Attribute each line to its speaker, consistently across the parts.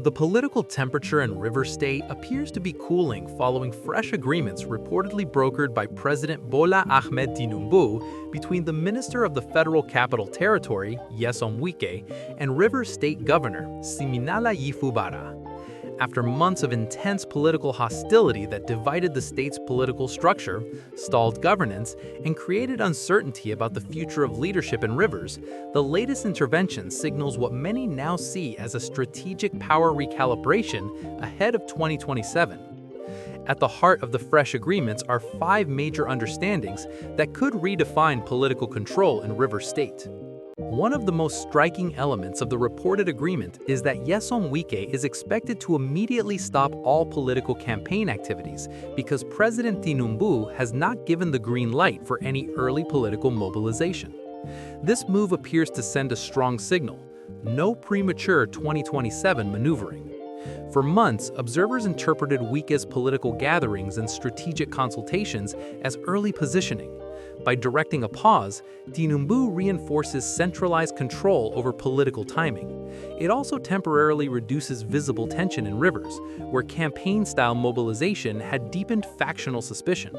Speaker 1: The political temperature in Rivers State appears to be cooling following fresh agreements reportedly brokered by President Bola Ahmed Tinubu between the Minister of the Federal Capital Territory, Nyesom, and Rivers State Governor, Siminalayi Fubara. After months of intense political hostility that divided the state's political structure, stalled governance, and created uncertainty about the future of leadership in Rivers, the latest intervention signals what many now see as a strategic power recalibration ahead of 2027. At the heart of the fresh agreements are 5 major understandings that could redefine political control in Rivers State. One of the most striking elements of the reported agreement is that Nyesom is expected to immediately stop all political campaign activities because President Tinubu has not given the green light for any early political mobilization. This move appears to send a strong signal: no premature 2027 maneuvering. For months, observers interpreted Wike's political gatherings and strategic consultations as early positioning. By directing a pause, Tinubu reinforces centralized control over political timing. It also temporarily reduces visible tension in Rivers, where campaign-style mobilization had deepened factional suspicion.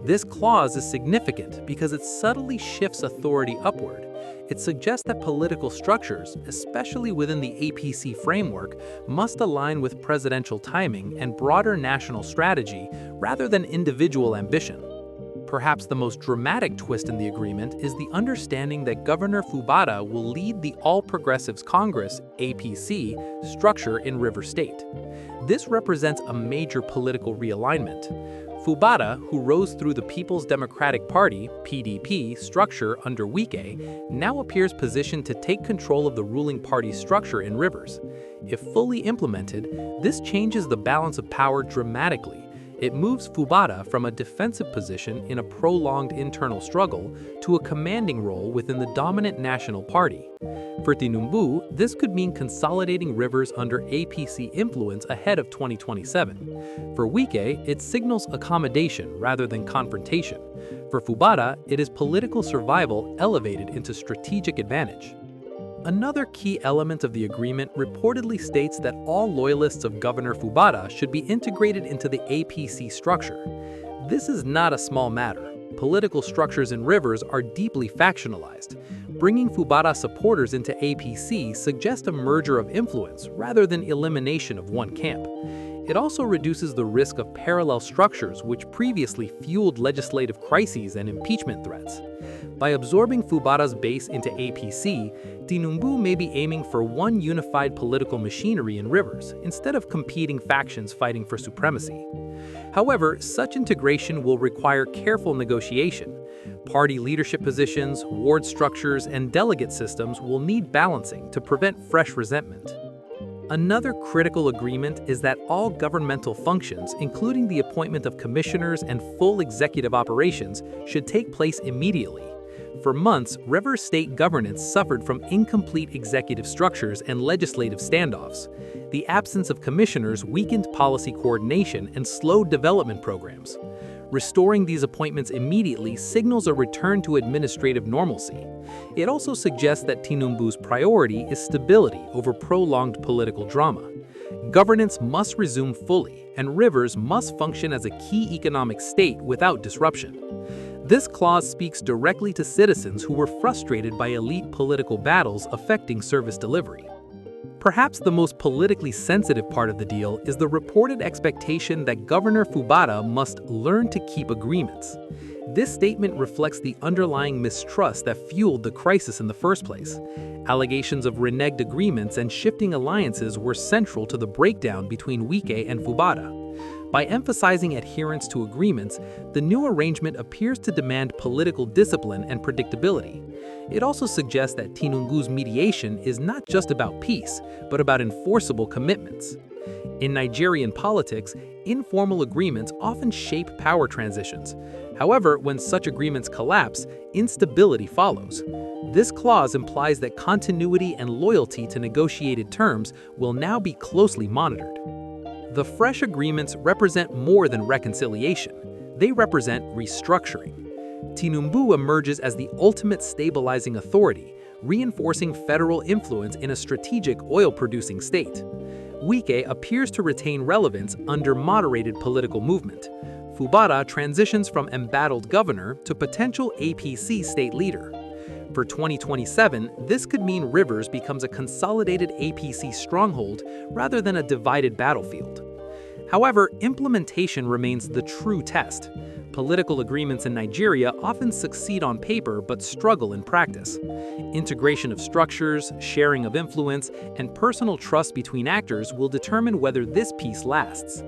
Speaker 1: This clause is significant because it subtly shifts authority upward. It suggests that political structures, especially within the APC framework, must align with presidential timing and broader national strategy rather than individual ambition. Perhaps the most dramatic twist in the agreement is the understanding that Governor Fubara will lead the All Progressives Congress (APC) structure in Rivers State. This represents a major political realignment. Fubara, who rose through the People's Democratic Party (PDP) structure under Wike, now appears positioned to take control of the ruling party's structure in Rivers. If fully implemented, this changes the balance of power dramatically. It moves Fubara from a defensive position in a prolonged internal struggle to a commanding role within the dominant national party. For Tinubu, this could mean consolidating Rivers under APC influence ahead of 2027. For Wike, it signals accommodation rather than confrontation. For Fubara, it is political survival elevated into strategic advantage. Another key element of the agreement reportedly states that all loyalists of Governor Fubara should be integrated into the APC structure. This is not a small matter. Political structures in Rivers are deeply factionalized. Bringing Fubara supporters into APC suggests a merger of influence rather than elimination of one camp. It also reduces the risk of parallel structures which previously fueled legislative crises and impeachment threats. By absorbing Fubara's base into APC, Tinubu may be aiming for one unified political machinery in Rivers, instead of competing factions fighting for supremacy. However, such integration will require careful negotiation. Party leadership positions, ward structures, and delegate systems will need balancing to prevent fresh resentment. Another critical agreement is that all governmental functions, including the appointment of commissioners and full executive operations, should take place immediately. For months, Rivers State governance suffered from incomplete executive structures and legislative standoffs. The absence of commissioners weakened policy coordination and slowed development programs. Restoring these appointments immediately signals a return to administrative normalcy. It also suggests that Tinubu's priority is stability over prolonged political drama. Governance must resume fully, and Rivers must function as a key economic state without disruption. This clause speaks directly to citizens who were frustrated by elite political battles affecting service delivery. Perhaps the most politically sensitive part of the deal is the reported expectation that Governor Fubara must learn to keep agreements. This statement reflects the underlying mistrust that fueled the crisis in the first place. Allegations of reneged agreements and shifting alliances were central to the breakdown between Wike and Fubara. By emphasizing adherence to agreements, the new arrangement appears to demand political discipline and predictability. It also suggests that Tinubu's mediation is not just about peace, but about enforceable commitments. In Nigerian politics, informal agreements often shape power transitions. However, when such agreements collapse, instability follows. This clause implies that continuity and loyalty to negotiated terms will now be closely monitored. The fresh agreements represent more than reconciliation. They represent restructuring. Tinubu emerges as the ultimate stabilizing authority, reinforcing federal influence in a strategic oil-producing state. Wike appears to retain relevance under moderated political movement. Fubara transitions from embattled governor to potential APC state leader. For 2027, this could mean Rivers becomes a consolidated APC stronghold rather than a divided battlefield. However, implementation remains the true test. Political agreements in Nigeria often succeed on paper but struggle in practice. Integration of structures, sharing of influence, and personal trust between actors will determine whether this peace lasts.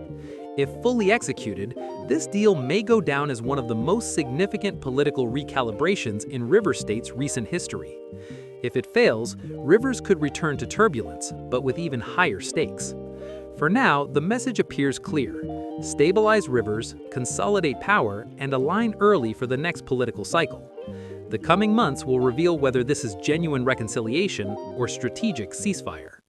Speaker 1: If fully executed, this deal may go down as one of the most significant political recalibrations in River State's recent history. If it fails, Rivers could return to turbulence, but with even higher stakes. For now, the message appears clear. Stabilize Rivers, consolidate power, and align early for the next political cycle. The coming months will reveal whether this is genuine reconciliation or strategic ceasefire.